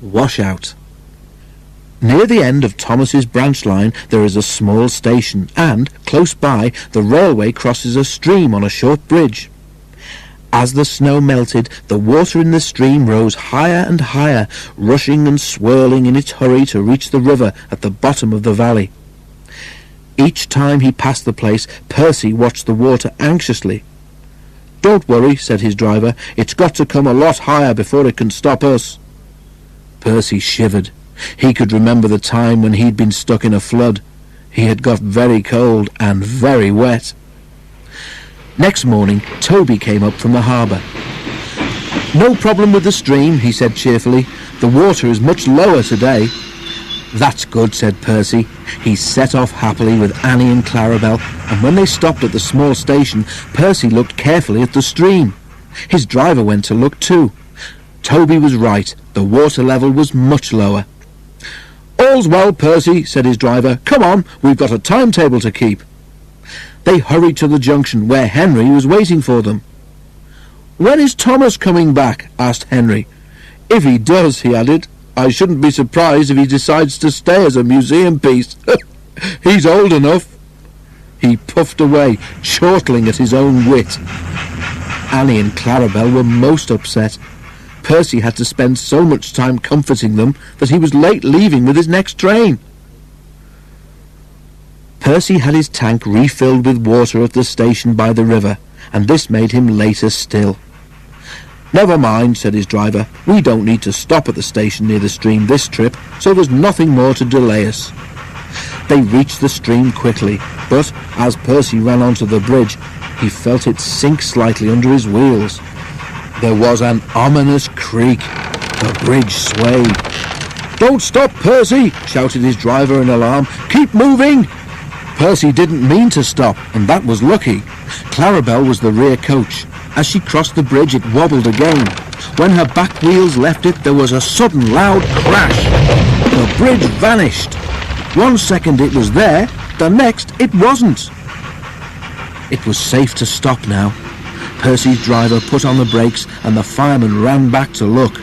Washout. Near the end of Thomas's branch line there is a small station, and, close by, the railway crosses a stream on a short bridge. As the snow melted, the water in the stream rose higher and higher, rushing and swirling in its hurry to reach the river at the bottom of the valley. Each time he passed the place, Percy watched the water anxiously. "Don't worry," said his driver, "it's got to come a lot higher before it can stop us." Percy shivered. He could remember the time when he'd been stuck in a flood. He had got very cold and very wet. Next morning, Toby came up from the harbour. "No problem with the stream," he said cheerfully. "The water is much lower today." "That's good," said Percy. He set off happily with Annie and Clarabel, and when they stopped at the small station, Percy looked carefully at the stream. His driver went to look too. Toby was right. The water level was much lower. "All's well, Percy," said his driver. "Come on, we've got a timetable to keep." They hurried to the junction, where Henry was waiting for them. "When is Thomas coming back?" asked Henry. "If he does," he added, "I shouldn't be surprised if he decides to stay as a museum piece. He's old enough." He puffed away, chortling at his own wit. Annie and Clarabel were most upset. Percy had to spend so much time comforting them that he was late leaving with his next train. Percy had his tank refilled with water at the station by the river, and this made him later still. "Never mind," said his driver. "We don't need to stop at the station near the stream this trip, so there's nothing more to delay us." They reached the stream quickly, but as Percy ran onto the bridge, he felt it sink slightly under his wheels. There was an ominous creak. The bridge swayed. "Don't stop, Percy!" shouted his driver in alarm. "Keep moving!" Percy didn't mean to stop, and that was lucky. Clarabel was the rear coach. As she crossed the bridge, it wobbled again. When her back wheels left it, there was a sudden loud crash. The bridge vanished. 1 second it was there, the next it wasn't. It was safe to stop now. Percy's driver put on the brakes, and the fireman ran back to look.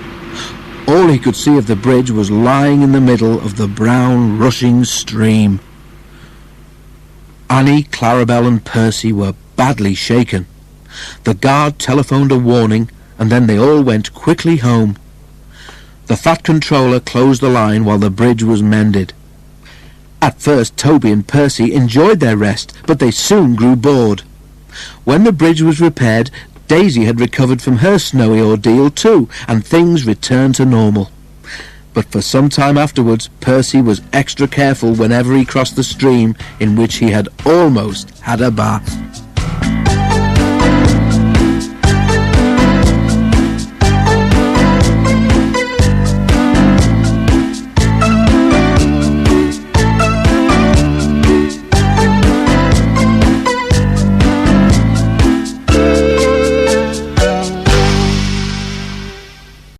All he could see of the bridge was lying in the middle of the brown, rushing stream. Annie, Clarabel and Percy were badly shaken. The guard telephoned a warning, and then they all went quickly home. The fat controller closed the line while the bridge was mended. At first Toby and Percy enjoyed their rest, but they soon grew bored. When the bridge was repaired, Daisy had recovered from her snowy ordeal too, and things returned to normal. But for some time afterwards, Percy was extra careful whenever he crossed the stream in which he had almost had a bath.